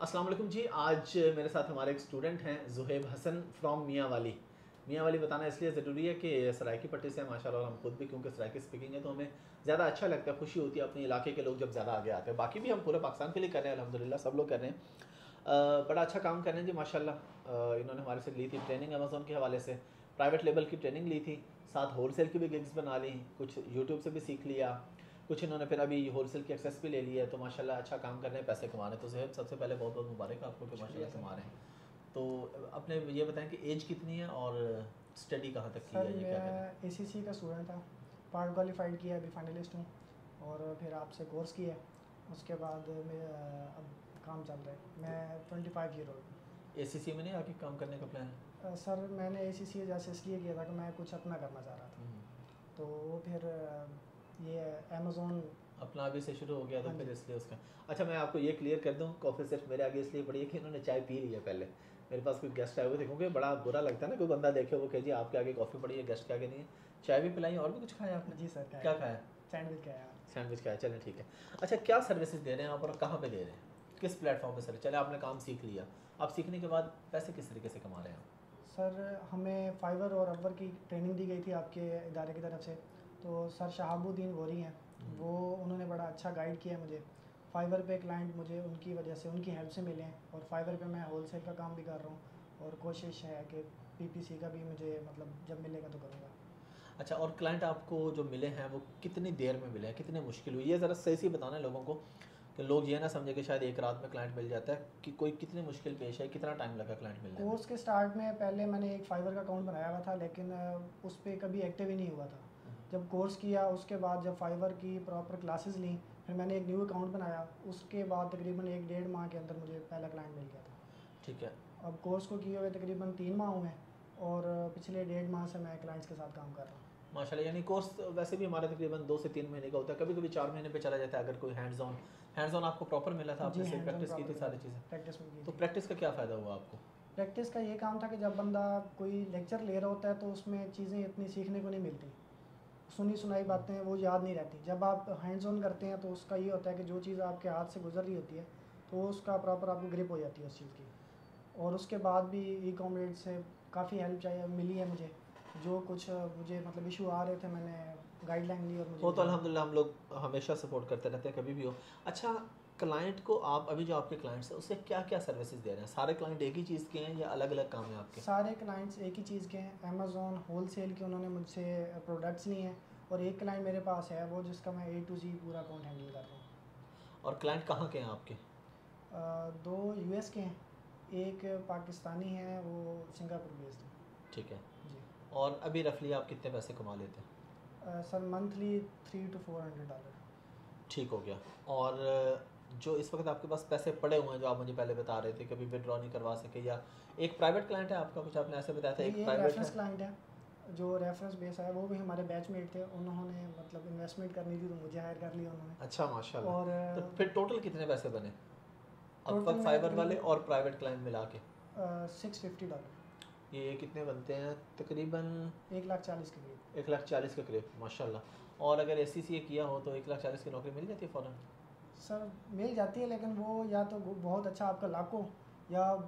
अस्सलाम वालेकुम जी। आज मेरे साथ हमारे एक स्टूडेंट हैं ज़ुहैब हसन फ्रॉम मियाँ वाली। मियाँ वाली बताना इसलिए ज़रूरी है कि सराइकी पट्टी से माशाल्लाह, और हम खुद भी क्योंकि सराइकी स्पीकिंग है तो हमें ज़्यादा अच्छा लगता है, खुशी होती है अपने इलाके के लोग जब ज़्यादा आगे आते हैं। बाकी भी हम पूरे पाकिस्तान के लिए कर रहे हैं, अल्हम्दुलिल्लाह सब लोग कर रहे हैं। बड़ा अच्छा काम कर रहे हैं जी माशाल्लाह। इन्होंने हमारे से ली थी ट्रेनिंग अमेज़ॉन के हवाले से, प्राइवेट लेवल की ट्रेनिंग ली थी, साथ होलसेल की भी गिग्स बना ली, कुछ यूट्यूब से भी सीख लिया, कुछ इन्होंने फिर अभी होलसेल की एक्सेस भी ले ली है। तो माशाल्लाह अच्छा काम कर रहे हैं, पैसे कमा रहे हैं। तो ज़ुहैब, सबसे पहले बहुत बहुत मुबारक आपको कि शुक्रिया माशाल्लाह सर। कमा रहे हैं। तो अपने ये बताएं कि एज कितनी है और स्टडी कहाँ तक की सर है, ये क्या करें। मैं एसीसी का स्टूडेंट था, पार्ट क्वालिफाइड किया, अभी फाइनलिस्ट हूँ और फिर आपसे कोर्स किया। उसके बाद मैं अब काम चल रहा है। मैं 25 ईयर ओल्ड एसीसी में नहीं आके काम करने का प्लान है? हूँ। सर मैंने एसीसी जैसे इसलिए किया था कि मैं कुछ अपना करना चाह रहा था, तो वो फिर ये अमेज़ोन। अपना अभी से शुरू हो गया तो हाँ फिर जी। इसलिए उसका। अच्छा, मैं आपको ये क्लियर कर दूं, कॉफ़ी सिर्फ मेरे आगे इसलिए पड़ी है कि इन्होंने चाय पी ली है पहले। मेरे पास कोई गेस्ट आए हुए थे, क्योंकि बड़ा बुरा लगता है ना कोई बंदा देखे वो कहे जी आपके आगे कॉफ़ी पड़ी है, गेस्ट के आगे नहीं है। चाय भी पिलाई और भी कुछ खाया आपने? जी सर, क्या खाया? सैंडविच खाया। सैंडविच खाया, चलें ठीक है। अच्छा, क्या सर्विसेज दे रहे हैं आप और कहाँ पे दे रहे हैं, किस प्लेटफॉर्म पे सर? चले, आपने काम सीख लिया, आप सीखने के बाद पैसे किस तरीके से कमा रहे हैं आप? सर हमें फाइवर और अपवर की ट्रेनिंग दी गई थी आपके इदारे की तरफ से। तो सर शहाबुद्दीन गौरी हैं, वो उन्होंने बड़ा अच्छा गाइड किया मुझे। फाइवर पे क्लाइंट मुझे उनकी वजह से, उनकी हेल्प से मिले हैं, और फाइवर पे मैं होलसेल का काम भी कर रहा हूँ और कोशिश है कि पीपीसी का भी मुझे मतलब जब मिलेगा तो करूँगा। अच्छा, और क्लाइंट आपको जो मिले हैं वो कितनी देर में मिले हैं, कितनी मुश्किल हुई, ये ज़रा सही सी बताना है लोगों को कि लोग ये ना समझे कि शायद एक रात में क्लाइंट मिल जाता है। कि कोई कितनी मुश्किल पेश है, कितना टाइम लगा क्लाइंट मिलने में? कोर्स के स्टार्ट में पहले मैंने एक फाइवर का अकाउंट बनाया हुआ था, लेकिन उस पर कभी एक्टिव ही नहीं हुआ था। जब कोर्स किया उसके बाद जब फाइवर की प्रॉपर क्लासेस ली, फिर मैंने एक न्यू अकाउंट बनाया, उसके बाद तकरीबन 1 डेढ़ माह के अंदर मुझे पहला क्लाइंट मिल गया था। ठीक है। अब कोर्स को किए हुए तकरीबन 3 माह हुए हैं और पिछले 1.5 माह से मैं क्लाइंट्स के साथ काम कर रहा हूँ। माशाल्लाह, यानी कोर्स वैसे भी हमारा तकरीबन 2 से 3 महीने का होता है, कभी कभी 4 महीने पे चला जाता है अगर कोई हैंड्स ऑन आपको प्रॉपर मिला था, जी, आपने से हैंड्स ऑन प्रैक्टिस की प्रॉपर थी मिला सारी था, चीज़ें। प्रैक्टिस में की तो थी। प्रैक्टिस का क्या फ़ायदा हुआ आपको? प्रैक्टिस का ये काम था कि जब बंदा कोई लेक्चर ले रहा होता है तो उसमें चीज़ें इतनी सीखने को नहीं मिलती, सुनी सुनाई बातें वो याद नहीं रहती। जब आप हैंड्स ऑन करते हैं तो उसका ये होता है कि जो चीज़ आपके हाथ से गुजर रही होती है तो उसका प्रॉपर आपको ग्रिप हो जाती है उस चीज़ की। और उसके बाद भी ई कॉमरेड से काफ़ी हेल्प चाहिए मिली है मुझे। जो कुछ मुझे मतलब इशू आ रहे थे, मैंने गाइडलाइन ली और मुझे वो तो रिजॉल्व। अल्हम्दुलिल्लाह हम लोग हमेशा सपोर्ट करते रहते हैं, कभी भी हो। अच्छा, क्लाइंट को आप अभी जो आपके क्लाइंट्स हैं उससे क्या क्या सर्विसेज दे रहे हैं? सारे क्लाइंट एक ही चीज़ के हैं या अलग अलग काम है आपके? सारे क्लाइंट्स एक ही चीज़ के हैं, अमेज़ॉन होलसेल के उन्होंने मुझसे प्रोडक्ट्स लिए हैं। और एक क्लाइंट मेरे पास है वो जिसका मैं ए टू जी पूरा अकाउंट हैंडल कर रहा हूँ। और क्लाइंट कहाँ के हैं आपके? दो यूएस के हैं, एक पाकिस्तानी है, वो सिंगापुर बेस्ड है। ठीक है। जी। और अभी रफली आप कितने पैसे कमा लेते हैं? Sir monthly $300 to $400। ठीक हो गया। और जो इस वक्त आपके पास पैसे पड़े हुए हैं जो आप मुझे पहले बता रहे थे, कभी विड्रॉ नहीं करवा सके, या एक प्राइवेट क्लाइंट है आपका, कुछ आपने ऐसे बताया था, जी, एक एक प्राइवेट रेफरेंस है? क्लाइंट है जो रेफरेंस बेस है, वो भी हमारे बैचमेट थे, उन्होंने मतलब इन्वेस्टमेंट करनी थी तो मुझे हायर कर लिया उन्होंने। अच्छा माशाल्लाह। और तो फिर टोटल कितने पैसे बने अब टोटल तक में फाइबर वाले और प्राइवेट क्लाइंट मिला के? $650। ये कितने बनते हैं तकरीबन? 1,40,000 के करीब। 1,40,000 के करीब, माशाल्लाह। और अगर ACCA किया हो तो 1,40,000 की नौकरी मिल जाती है फ़ौरन? सर मिल जाती है, लेकिन वो या तो बहुत अच्छा आपका लाख हो, या आठ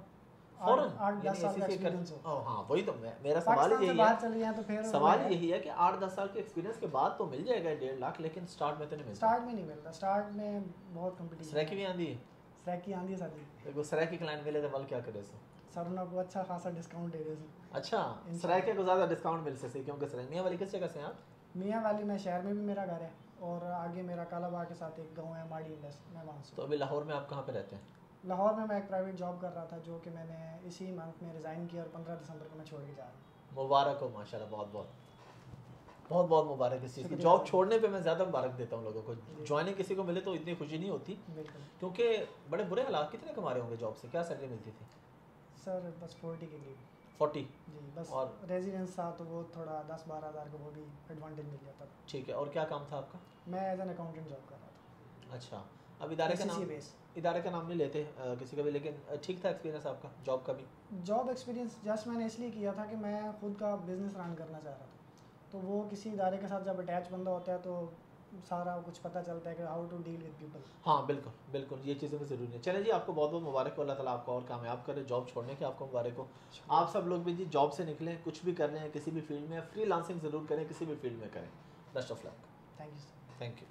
फ़ौरन आठ यानी दस साल का ACCA कर? एक्सपीरियंस हो। हाँ, वही तो मेरा सवाल पाकिस्तान ही से यही है। बाहर चले जाएँ तो फिर वो सवाल है। यही है कि 8-10 साल के एक्सपीरियंस के बाद तो मिल जाएगा 1.5 लाख, लेकिन स्टार्ट में तो नहीं मिलता। स्टार्ट में नहीं मिलता, स्टार्ट में बहुत कंपटीशन सराय की भी आंधी है? सर की आंधी है सर जी। देखो, सराय की क्लाइंट मिले तो बल क्या करे सो। सर उन्होंने को अच्छा खासा डिस्काउंट दे रहे अच्छा, हैं सराय के को ज़्यादा डिस्काउंट मिल सकते क्योंकि सराय मियाँ वाली किस जगह से हैं आप? मियाँ वाली में शहर में भी मेरा घर है, और आगे मेरा कालाबाग के साथ एक गांव है माड़ी इंडस, मैं वहाँ से तो हूँ। अभी लाहौर में आप कहाँ पे रहते हैं? लाहौर में मैं एक प्राइवेट जॉब कर रहा था, जो कि मैंने इसी मंथ में रिज़ाइन किया और 15 दिसंबर को मैं छोड़ के जा रहा हूँ। मुबारक हो माशाल्लाह, बहुत बहुत बहुत बहुत मुबारक इस चीज़ की। शुक्रिया जॉब सर। छोड़ने पे मैं ज़्यादा मुबारक देता हूँ लोगों को। जी। ज्वाइनिंग किसी को मिले तो इतनी खुशी नहीं होती, बिल्कुल। क्योंकि बड़े बुरे हालात। कितने कमा रहे होंगे जॉब से, क्या सैलरी मिलती थी? सर बस 40 के लिए। 40? जी, बस और रेजिडेंस था तो वो थोड़ा 10-12 हज़ार का वो भी एडवांटेज मिल जाता था। ठीक है, और क्या काम था आपका? मैं एज एन अकाउंटेंट जॉब कर रहा था। अच्छा, अब इदारे का ACCA नाम, बेस। इदारे का नाम नहीं लेते किसी का भी, लेकिन ठीक था एक्सपीरियंस आपका जॉब का भी? जॉब एक्सपीरियंस जस्ट मैंने इसलिए किया था कि मैं खुद का बिज़नेस रन करना चाह रहा था। तो वो किसी इदारे के साथ जब अटैच बंदा होता है तो सारा कुछ पता चलता है कि how to deal with people. हाँ बिल्कुल बिल्कुल, ये चीज़ें भी ज़रूरी है। चलें जी, आपको बहुत बहुत मुबारक हो, अल्लाह ताला आपको और कामयाब करे, जॉब छोड़ने की आपको मुबारक हो। आप सब लोग भी जी जॉब से निकलें, कुछ भी कर रहे हैं किसी भी फील्ड में, फ्रीलांसिंग ज़रूर करें, किसी भी फील्ड में करें। Best of luck. Thank you sir. Thank you.